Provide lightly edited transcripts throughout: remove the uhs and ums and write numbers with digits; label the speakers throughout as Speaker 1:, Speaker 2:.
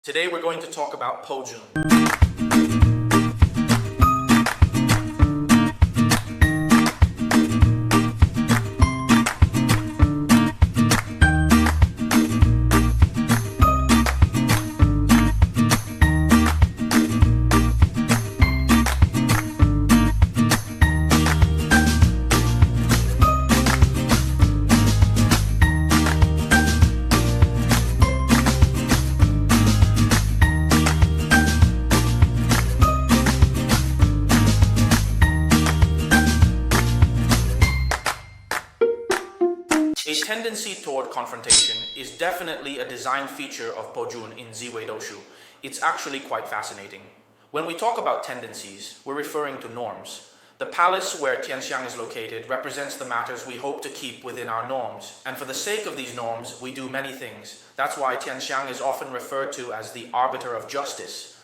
Speaker 1: Today we're going to talk about Pojun. A tendency toward confrontation is definitely a design feature of Pojun in Zi Wei Astrology. It's actually quite fascinating. When we talk about tendencies, we're referring to norms. The palace where Tianxiang is located represents the matters we hope to keep within our norms. And for the sake of these norms, we do many things. That's why Tianxiang is often referred to as the arbiter of justice.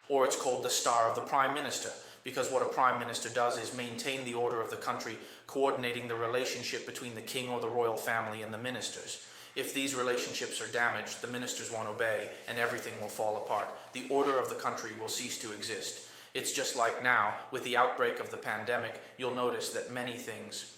Speaker 1: Or it's called the star of the prime minister, because what a prime minister does is maintain the order of the country, coordinating the relationship between the king or the royal family and the ministers. If these relationships are damaged, the ministers won't obey, and everything will fall apart. The order of the country will cease to exist. It's just like now, with the outbreak of the pandemic, you'll notice that many things.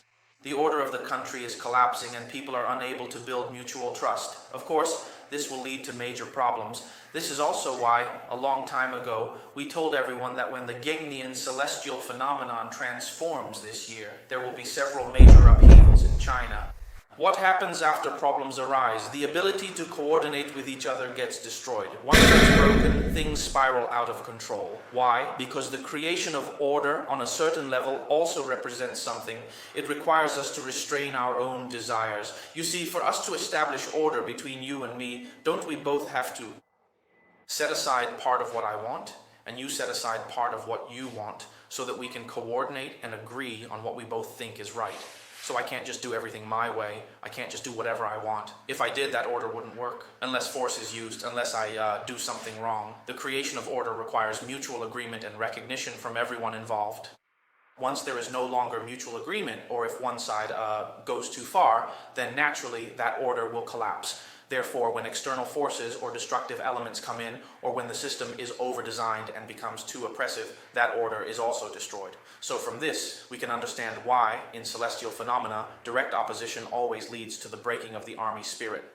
Speaker 1: The order of the country is collapsing and people are unable to build mutual trust. Of course, this will lead to major problems. This is also why, a long time ago, we told everyone that when the Gengnian celestial phenomenon transforms this year, there will be several major upheavals in China. What happens after problems arise? The ability to coordinate with each other gets destroyed. Once it's broken, things spiral out of control. Why? Because the creation of order on a certain level also represents something. It requires us to restrain our own desires. You see, for us to establish order between you and me, don't we both have to set aside part of what I want, and you set aside part of what you want, so that we can coordinate and agree on what we both think is right. So I can't just do everything my way. I can't just do whatever I want. If I did, that order wouldn't work. Unless force is used, unless I do something wrong. The creation of order requires mutual agreement and recognition from everyone involved. Once there is no longer mutual agreement, or if one side goes too far, then naturally that order will collapse. Therefore, when external forces or destructive elements come in, or when the system is over-designed and becomes too oppressive, that order is also destroyed. So from this, we can understand why, in celestial phenomena, direct opposition always leads to the breaking of the army spirit.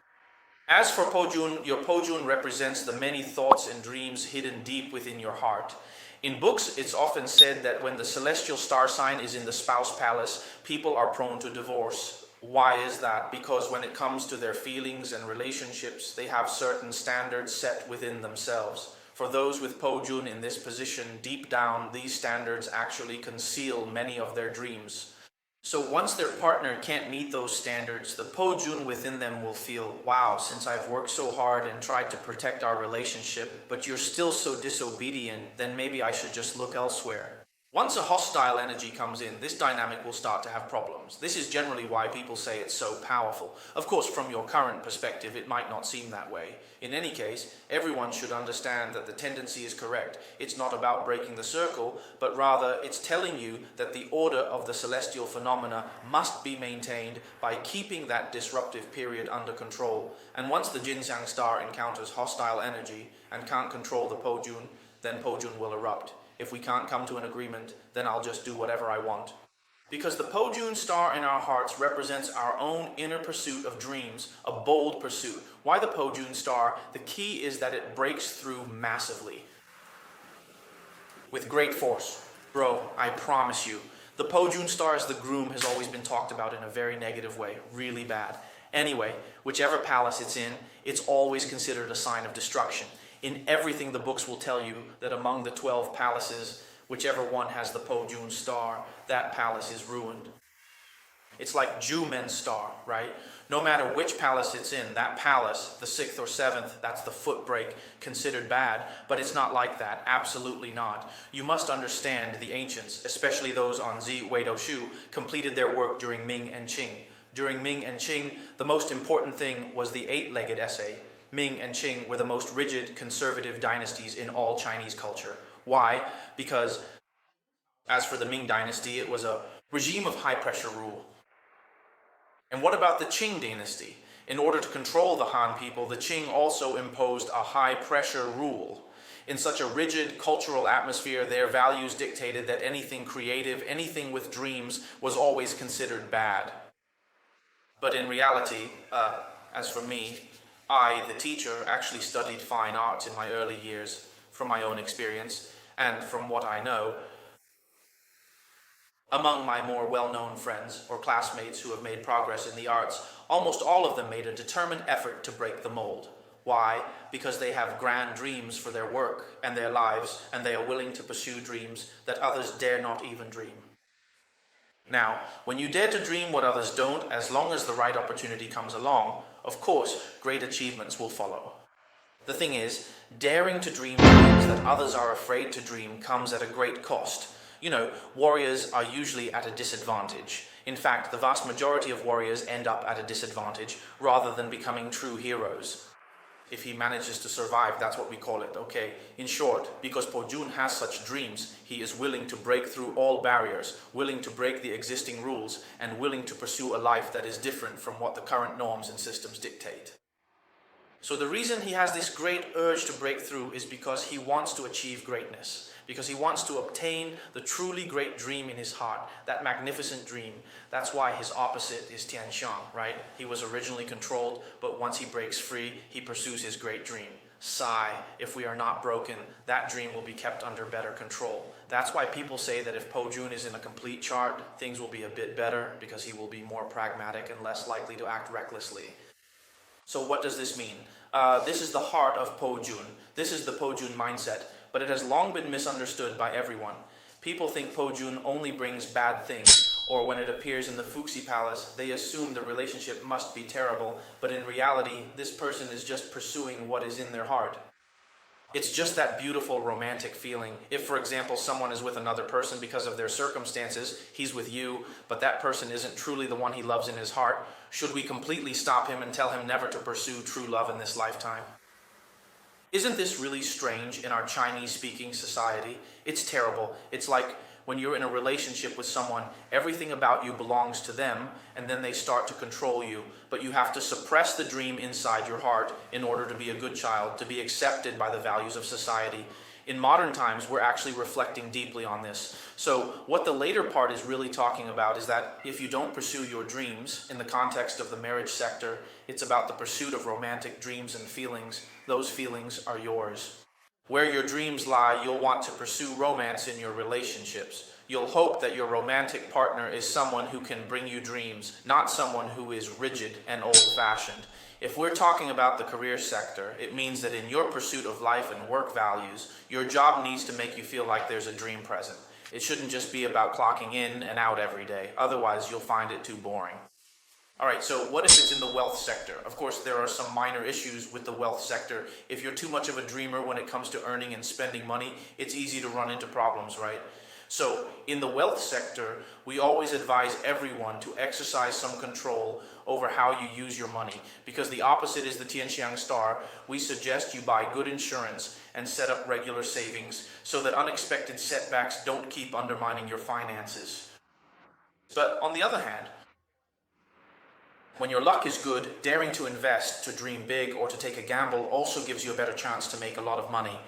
Speaker 1: As for Pojun, your Pojun represents the many thoughts and dreams hidden deep within your heart. In books, it's often said that when the celestial star sign is in the spouse palace, people are prone to divorce. Why is that? Because when it comes to their feelings and relationships, they have certain standards set within themselves. For those with Pojun in this position, deep down, these standards actually conceal many of their dreams. So once their partner can't meet those standards, the Pojun within them will feel, wow, since I've worked so hard and tried to protect our relationship, but you're still so disobedient, then maybe I should just look elsewhere. Once a hostile energy comes in, this dynamic will start to have problems. This is generally why people say it's so powerful. Of course, from your current perspective, it might not seem that way. In any case, everyone should understand that the tendency is correct. It's not about breaking the circle, but rather it's telling you that the order of the celestial phenomena must be maintained by keeping that disruptive period under control. And once the Jinsang star encounters hostile energy and can't control the Pojun, then Pojun will erupt. If we can't come to an agreement, then I'll just do whatever I want. Because the Pojun star in our hearts represents our own inner pursuit of dreams, a bold pursuit. Why the Pojun star? The key is that it breaks through massively, with great force. Bro, I promise you, the Pojun star as the groom has always been talked about in a very negative way, really bad. Anyway, whichever palace it's in, it's always considered a sign of destruction. In everything, the books will tell you that among the 12 palaces, whichever one has the Pojun star, that palace is ruined. It's like Jumen's star, right? No matter which palace it's in, that palace, the 6th or 7th, that's the foot break, considered bad, but it's not like that, absolutely not. You must understand the ancients, especially those on Zi Wei Astrology, completed their work during Ming and Qing. During Ming and Qing, the most important thing was the 8-legged essay. Ming and Qing were the most rigid, conservative dynasties in all Chinese culture. Why? Because, as for the Ming dynasty, it was a regime of high-pressure rule. And what about the Qing dynasty? In order to control the Han people, the Qing also imposed a high-pressure rule. In such a rigid cultural atmosphere, their values dictated that anything creative, anything with dreams, was always considered bad. But in reality, as for me, I, the teacher, actually studied fine arts in my early years, from my own experience, and from what I know, among my more well-known friends or classmates who have made progress in the arts, almost all of them made a determined effort to break the mold. Why? Because they have grand dreams for their work and their lives, and they are willing to pursue dreams that others dare not even dream. Now, when you dare to dream what others don't, as long as the right opportunity comes along, of course, great achievements will follow. The thing is, daring to dream dreams that others are afraid to dream comes at a great cost. You know, warriors are usually at a disadvantage. In fact, the vast majority of warriors end up at a disadvantage rather than becoming true heroes. If he manages to survive, that's what we call it, okay? In short, because Po Jun has such dreams, he is willing to break through all barriers, willing to break the existing rules, and willing to pursue a life that is different from what the current norms and systems dictate. So the reason he has this great urge to break through is because he wants to achieve greatness. Because he wants to obtain the truly great dream in his heart, that magnificent dream. That's why his opposite is Tianxiang, right? He was originally controlled, but once he breaks free, he pursues his great dream. Sigh, if we are not broken, that dream will be kept under better control. That's why people say that if Po Jun is in a complete chart, things will be a bit better because he will be more pragmatic and less likely to act recklessly. So what does this mean? This is the heart of Po Jun. This is the Po Jun mindset. But it has long been misunderstood by everyone. People think Po Jun only brings bad things, or when it appears in the Fuxi Palace, they assume the relationship must be terrible, but in reality, this person is just pursuing what is in their heart. It's just that beautiful romantic feeling. If, for example, someone is with another person because of their circumstances, he's with you, but that person isn't truly the one he loves in his heart, should we completely stop him and tell him never to pursue true love in this lifetime? Isn't this really strange in our Chinese-speaking society? It's terrible. It's like when you're in a relationship with someone, everything about you belongs to them, and then they start to control you. But you have to suppress the dream inside your heart in order to be a good child, to be accepted by the values of society. In modern times, we're actually reflecting deeply on this. So what the later part is really talking about is that if you don't pursue your dreams in the context of the marriage sector, it's about the pursuit of romantic dreams and feelings. Those feelings are yours. Where your dreams lie, you'll want to pursue romance in your relationships. You'll hope that your romantic partner is someone who can bring you dreams, not someone who is rigid and old-fashioned. If we're talking about the career sector, it means that in your pursuit of life and work values, your job needs to make you feel like there's a dream present. It shouldn't just be about clocking in and out every day. Otherwise, you'll find it too boring. Alright, so what if it's in the wealth sector? Of course, there are some minor issues with the wealth sector. If you're too much of a dreamer when it comes to earning and spending money, it's easy to run into problems, right? So, in the wealth sector, we always advise everyone to exercise some control over how you use your money. Because the opposite is the Tianxiang star, we suggest you buy good insurance and set up regular savings so that unexpected setbacks don't keep undermining your finances. But on the other hand, when your luck is good, daring to invest, to dream big, or to take a gamble also gives you a better chance to make a lot of money.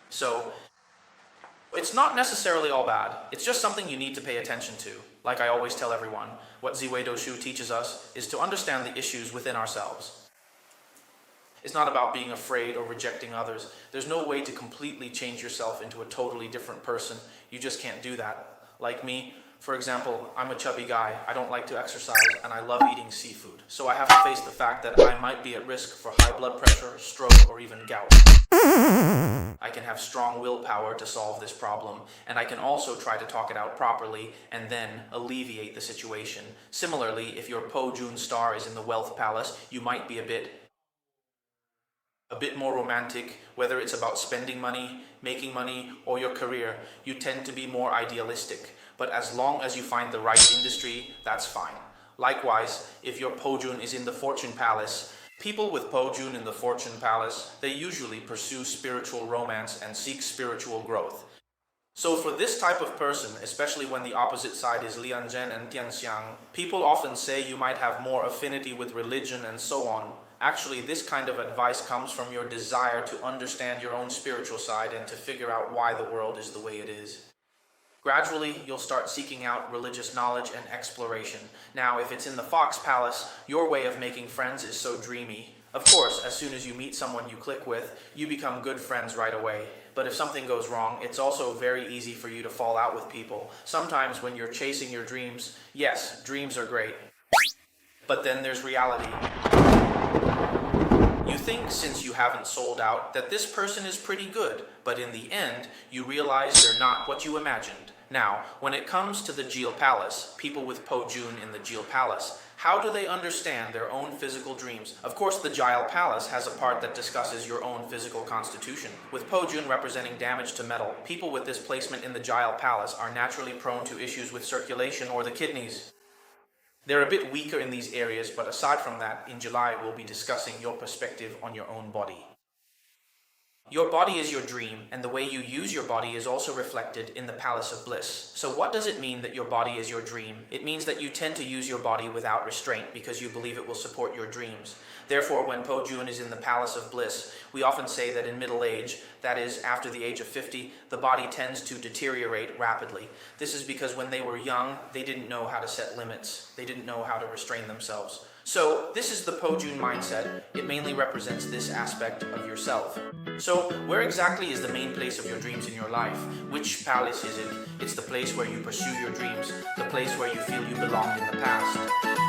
Speaker 1: So, it's not necessarily all bad. It's just something you need to pay attention to. Like I always tell everyone, what Zi Wei Doshu teaches us is to understand the issues within ourselves. It's not about being afraid or rejecting others. There's no way to completely change yourself into a totally different person. You just can't do that. Like me, for example, I'm a chubby guy, I don't like to exercise, and I love eating seafood. So I have to face the fact that I might be at risk for high blood pressure, stroke, or even gout. I can have strong willpower to solve this problem, and I can also try to talk it out properly and then alleviate the situation. Similarly, if your Po Jun Star is in the wealth palace, you might be a bit more romantic, whether it's about spending money, making money, or your career. You tend to be more idealistic. But as long as you find the right industry, that's fine. Likewise, if your Po Jun is in the fortune palace, people with Po Jun in the fortune palace, they usually pursue spiritual romance and seek spiritual growth. So for this type of person, especially when the opposite side is Lianzhen and Tianxiang, people often say you might have more affinity with religion and so on. Actually, this kind of advice comes from your desire to understand your own spiritual side and to figure out why the world is the way it is. Gradually, you'll start seeking out religious knowledge and exploration. Now, if it's in the Fox Palace, your way of making friends is so dreamy. Of course, as soon as you meet someone you click with, you become good friends right away. But if something goes wrong, it's also very easy for you to fall out with people. Sometimes when you're chasing your dreams, yes, dreams are great. But then there's reality. You think, since you haven't sold out, that this person is pretty good, but in the end, you realize they're not what you imagined. Now, when it comes to the Jil Palace, people with Po Jun in the Jil Palace, how do they understand their own physical dreams? Of course, the Jil Palace has a part that discusses your own physical constitution. With Po Jun representing damage to metal, people with this placement in the Jil Palace are naturally prone to issues with circulation or the kidneys. They're a bit weaker in these areas, but aside from that, in July we'll be discussing your perspective on your own body. Your body is your dream, and the way you use your body is also reflected in the Palace of Bliss. So what does it mean that your body is your dream? It means that you tend to use your body without restraint because you believe it will support your dreams. Therefore, when Po Jun is in the Palace of Bliss, we often say that in middle age, that is, after the age of 50, the body tends to deteriorate rapidly. This is because when they were young, they didn't know how to set limits. They didn't know how to restrain themselves. So this is the Po Jun mindset. It mainly represents this aspect of yourself. So where exactly is the main place of your dreams in your life? Which palace is it? It's the place where you pursue your dreams, the place where you feel you belong in the past.